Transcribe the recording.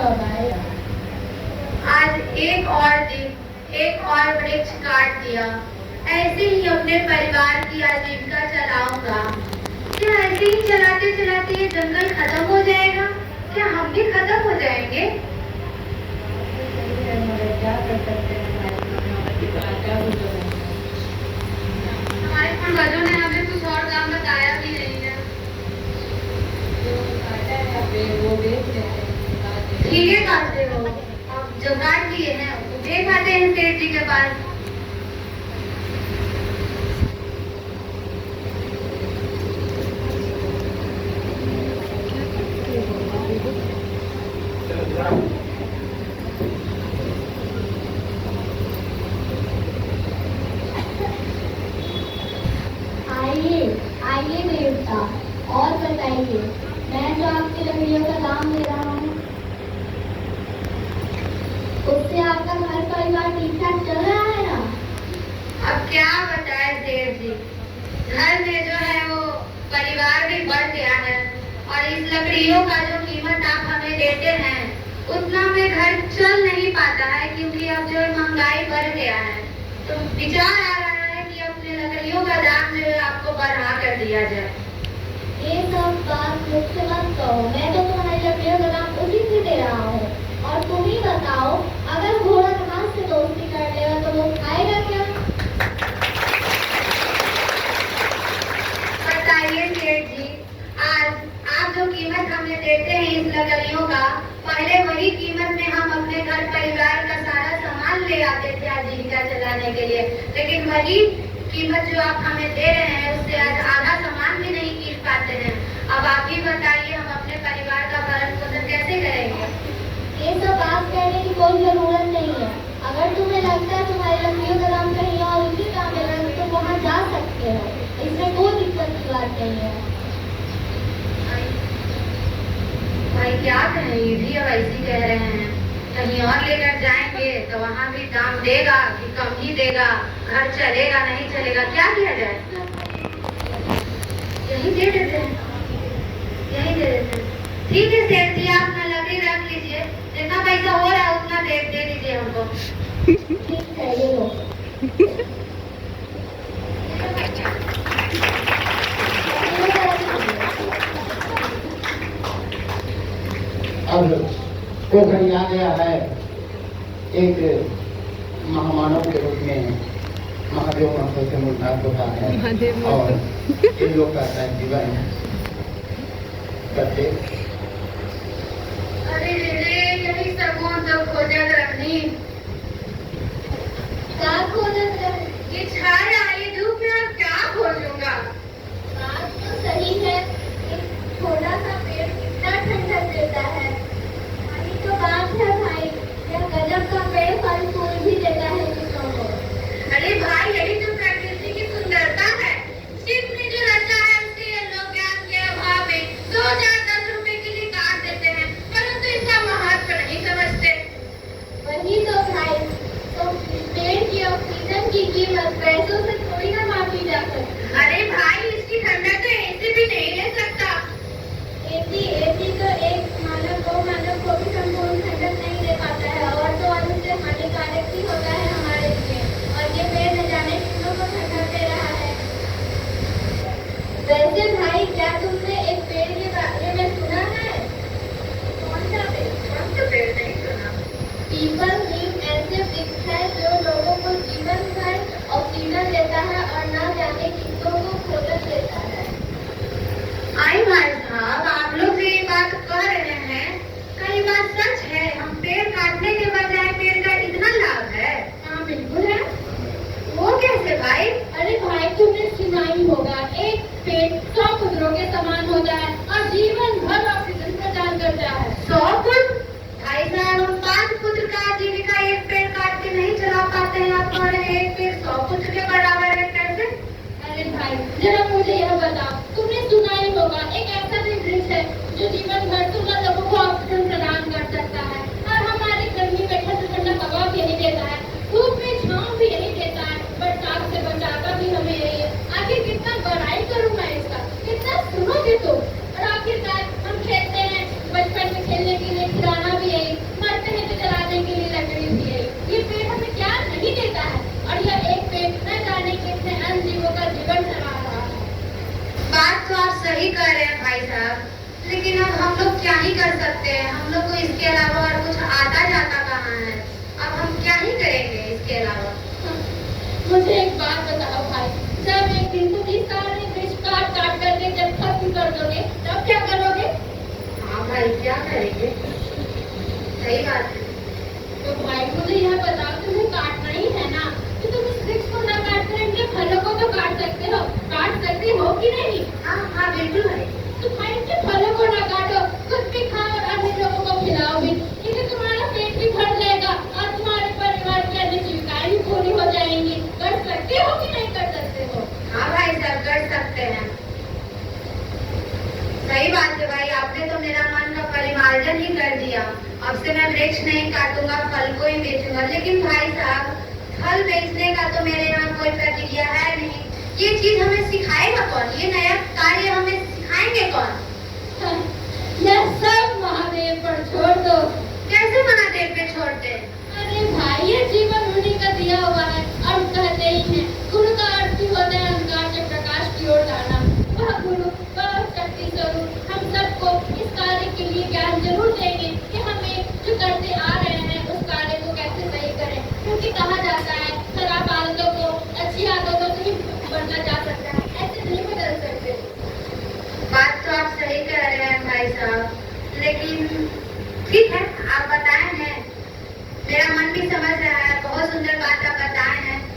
कब आएगा? आज एक और दिन एक और वृक्ष काट दिया, ऐसे ही अपने परिवार की आजीविका चलाऊंगा। क्या ऐसे ही चलाते चलाते ये जंगल खत्म हो जाएगा? क्या हम भी खत्म हो जाएंगे? क्या कर सकते हैं? हमारे पूर्वजों ने हमें कुछ और काम बताया भी नहीं है। वो देख रहे हैं। ठीक है, काटते हो। अब जो काट दिए हैं उठे खाते हैं सेठ जी के पास। आइए आइए देवता, और बताइए, मैं जो आपकी लकड़ियों का दाम दे रहा हूँ उससे आपका घर परिवार ठीक ठाक चल रहा है ना? अब क्या बताए सेठ जी, घर में जो है वो परिवार भी बढ़ गया है, और इस लकड़ियों का जो कीमत आप हमें देते हैं उतना में घर चल नहीं पाता है, क्योंकि अब जो महंगाई बढ़ गया है। तो विचार आ रहा है कि अपने लकड़ियों का दाम जो है आपको बढ़ा कर दिया जाए। ये सब बात मुझसे मत कहो, मैं तो तुम्हारी लकड़ियों का दाम उसी से दे रहा हूँ। और तुम ही बताओ, अगर घोड़ा घास से दोस्ती कर लेगा तो वो खाएगा क्या? बताइए सेठ जी, आज आप जो कीमत हमें देते हैं इस लकड़ियों का, पहले वही कीमत में हम अपने घर परिवार का सारा सामान ले आते थे आजीविका चलाने के लिए, लेकिन वही कीमत जो आप हमें दे रहे हैं उससे आज आधा सामान भी नहीं कीन पाते हैं। अब आप ही बताइए, हम अपने परिवार का भरण पोषण कैसे करेंगे? ये सब बात कहने की कोई जरूरत नहीं है। अगर तुम्हें लगता है तुम्हारी लकड़ियों का दाम कहीं और उसी दाम में लगे तो वहाँ जा सकते हो, इसमें कोई दिक्कत की बात नहीं है। भाई क्या कहें, ये भी अब ऐसी कह रहे हैं, कहीं और लेकर जाएंगे तो वहाँ भी दाम देगा कि कम ही देगा, घर चलेगा नहीं चलेगा, क्या किया जाए? यही दे देते हैं, यही दे देते हैं। ठीक है सेठ जी, आप अपना लकड़ी रख लीजिए, जितना पैसा हो रहा है उतना दे दीजिए हमको। ठीक है, ये लो। अब वो घड़ी आ गया है, एक महामानव के रूप में महादेव महत्व से मुलाकात होता है, और इन लोग का जीवन करते। अरे यही सगुन तो खोजत रहनी, क्या खोजत रहे? ये छाया ये धूप में अब क्या खोजूंगा? बात तो सही है, एक थोड़ा सा पेड़ कितना ठंडक देता है। वही तो बात है भाई, यह गजब का पेड़ फल फूल भी देता है किसों को। अरे भाई, यही तो प्रकृति की सुंदरता है। शिव ने जो रचा है उसके लोग ज्ञान के अभाव में 2010 रुपए के लिए काट देते हैं, परंतु इसका महत्व नहीं समझते। वही तो भाई, तो पेड़ की ऑक्सीजन की कीमत पैसों से सही कह रहे हैं भाई साहब, लेकिन अब हम लोग क्या ही कर सकते हैं। हम लोग को इसके अलावा और कुछ आता जाता कहाँ है। अब हम क्या ही करेंगे इसके अलावा। मुझे एक बात बताओ भाई, जब एक दिन तुम इस सारे वृक्ष काट काट करके जब खत्म कर दोगे तब क्या करोगे? हाँ भाई, क्या करेंगे, सही बात है। तो भाई मुझे यह बताओ, तुम्हें काटना ही है ना, तो तुम इस वृक्ष को ना काट कर इनके फलों को तो काट सकते हो कि नहीं? हाँ हाँ बिल्कुल भाई। तो भाई इनके फलों को ना काटो, खुद भी खाओ और अन्य लोगों को खिलाओ भी। इससे तुम्हारा पेट भी भर जाएगा और तुम्हारे परिवार की अन्य जीविकाएं भी पूरी हो जाएंगी। कर सकते हो कि नहीं कर सकते हो? हाँ भाई साहब, कर सकते हैं। सही बात है भाई, आपने तो मेरा मन का परिमार्जन ही कर दिया। अब से मैं वृक्ष नहीं काटूंगा, फल को ही बेचूंगा। लेकिन भाई साहब, फल बेचने का तो मेरे यहाँ कोई प्रक्रिया है नहीं। ये चीज हमें सिखाएगा कौन? ये नया कार्य हमें सिखाएंगे कौन? यह सब महादेव पर छोड़ दो। कैसे महादेव पे छोड़ते? अरे भाई, ये जीवन उन्हीं का दिया हुआ है और कहते ही हैं, गुरु का अर्थ ही होता है अंधकार से प्रकाश की ओर जाना। वह गुरु, वह शक्ति स्वरूप हम सबको इस कार्य के लिए ज्ञान जरूर देंगे कि हमें जो करते आ रहे हैं उस कार्य को कैसे सही करें। क्योंकि कहा जाता है खराब आदतों को अच्छी आदतों से ही बदला जा सकता है, ऐसे नहीं बदल सकते। बात तो आप सही कह रहे हैं भाई साहब, लेकिन ठीक है,